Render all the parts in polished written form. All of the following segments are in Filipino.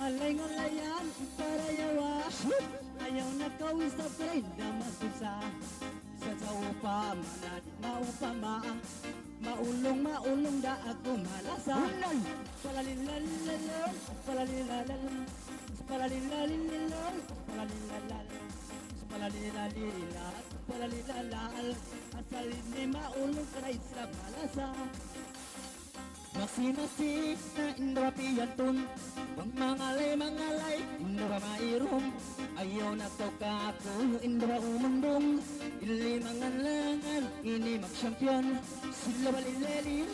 Pangalay-ngalayan, parayawa ayaw na kausap rin na magkusa sa upa, manadit maupama maulong da ako malasa palalilalalal palalilalalal palalilalalal palalilalal palalilalal palalilalal asalin ni maulong kanay sa malasa Masi-masi na indra piyantun mangalay indra mairum ayaw na to ka ako indra umundong ili mangalangan ini magsampyon sila balilelil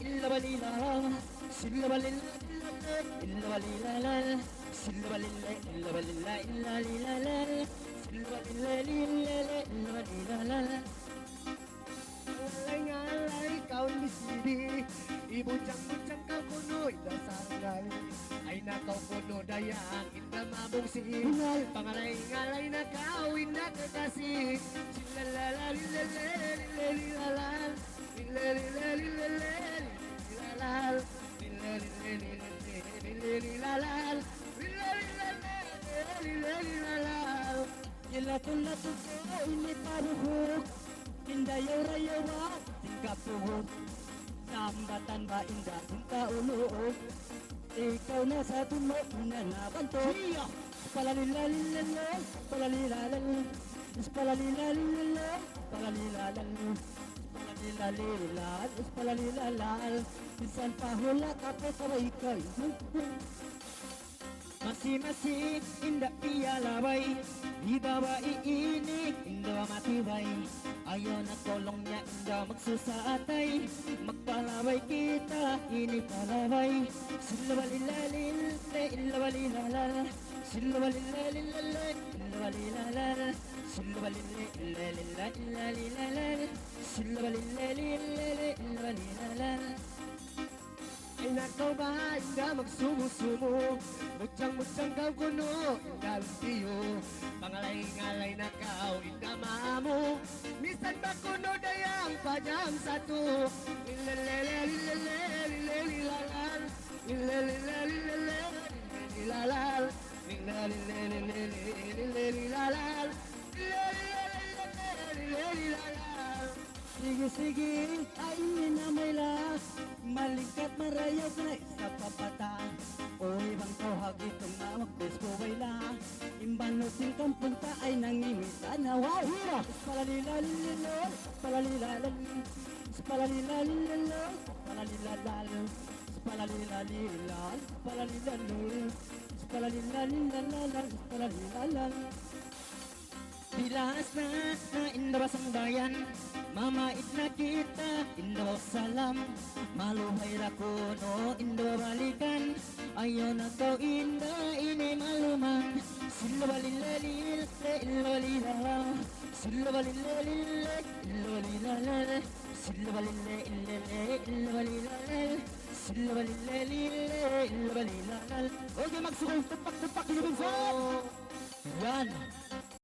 illa balilang sila balilelil illa balilalal sila balilelil illa balilay illa lilalal sila balilelil illa balilalal ngalay kau di sini ibuncang-buncang kau kuno indah sanggal ay nakaw kuno dayang indah mabong si pangalay-ngalay na kau indah kekasih silalalalalalalalal lilalalalalalalalal lilalalalalalalalal lilalalalalalalalal Yalatul-latul ko ini paruhuk Indayaw-rayawa tingkap tuhod Sambatan ba indah cinta uluog Ikaw na sa tumo Nanabanto Palalilalalal Palalilalal Palalilalalal Palalilalal Palalilalal Palalilalal Bisan pahula kape sabay kay Masi-masi indah piyalabay Di babae ini indah matibay Ayaw na kolong niya indah magsusatay Magpalabay kita ini palabay Sila balilalil illa balilalal Sila balilalil illa balilalal Sila balilalil illa lilalal Sila balilalil illa balilalal Ay nakaw ba indah magsumo-sumo Mutsang-mutsang kau kuno indah lumpiyo Pangalay-ngalay na kau indah mamu Misan ba kuno dayang pajam satu Lilalalalalalalalalalalal Lilalalalalalalalal Lilalalalalalalalal Lilalalalalalalalal Sige-sige ay minamay Malingkat marayaw ka na isa papata Oy bang tawag itong nawag ko bayla Imbanutin kang punta ay nangimita na wahira Palalilalilal Palalilalal Palalilalilal Palalilalal Palalilalilal Palalilalal Palalilalilal Palalilalal Dilas na indawas ang bayan, mamait na kita, indaw salam. Maluhay rakuno, indaw balikan, ayaw na kau inda, ini maluman. Silawalilalil, ilawalilaw, silawalilalil, ilawalilalal, silawalilalil, ilawalilalal, silawalilalil, ilawalilalal. Okay, magsukong tupak-tupak, ilawalilalal. Yan.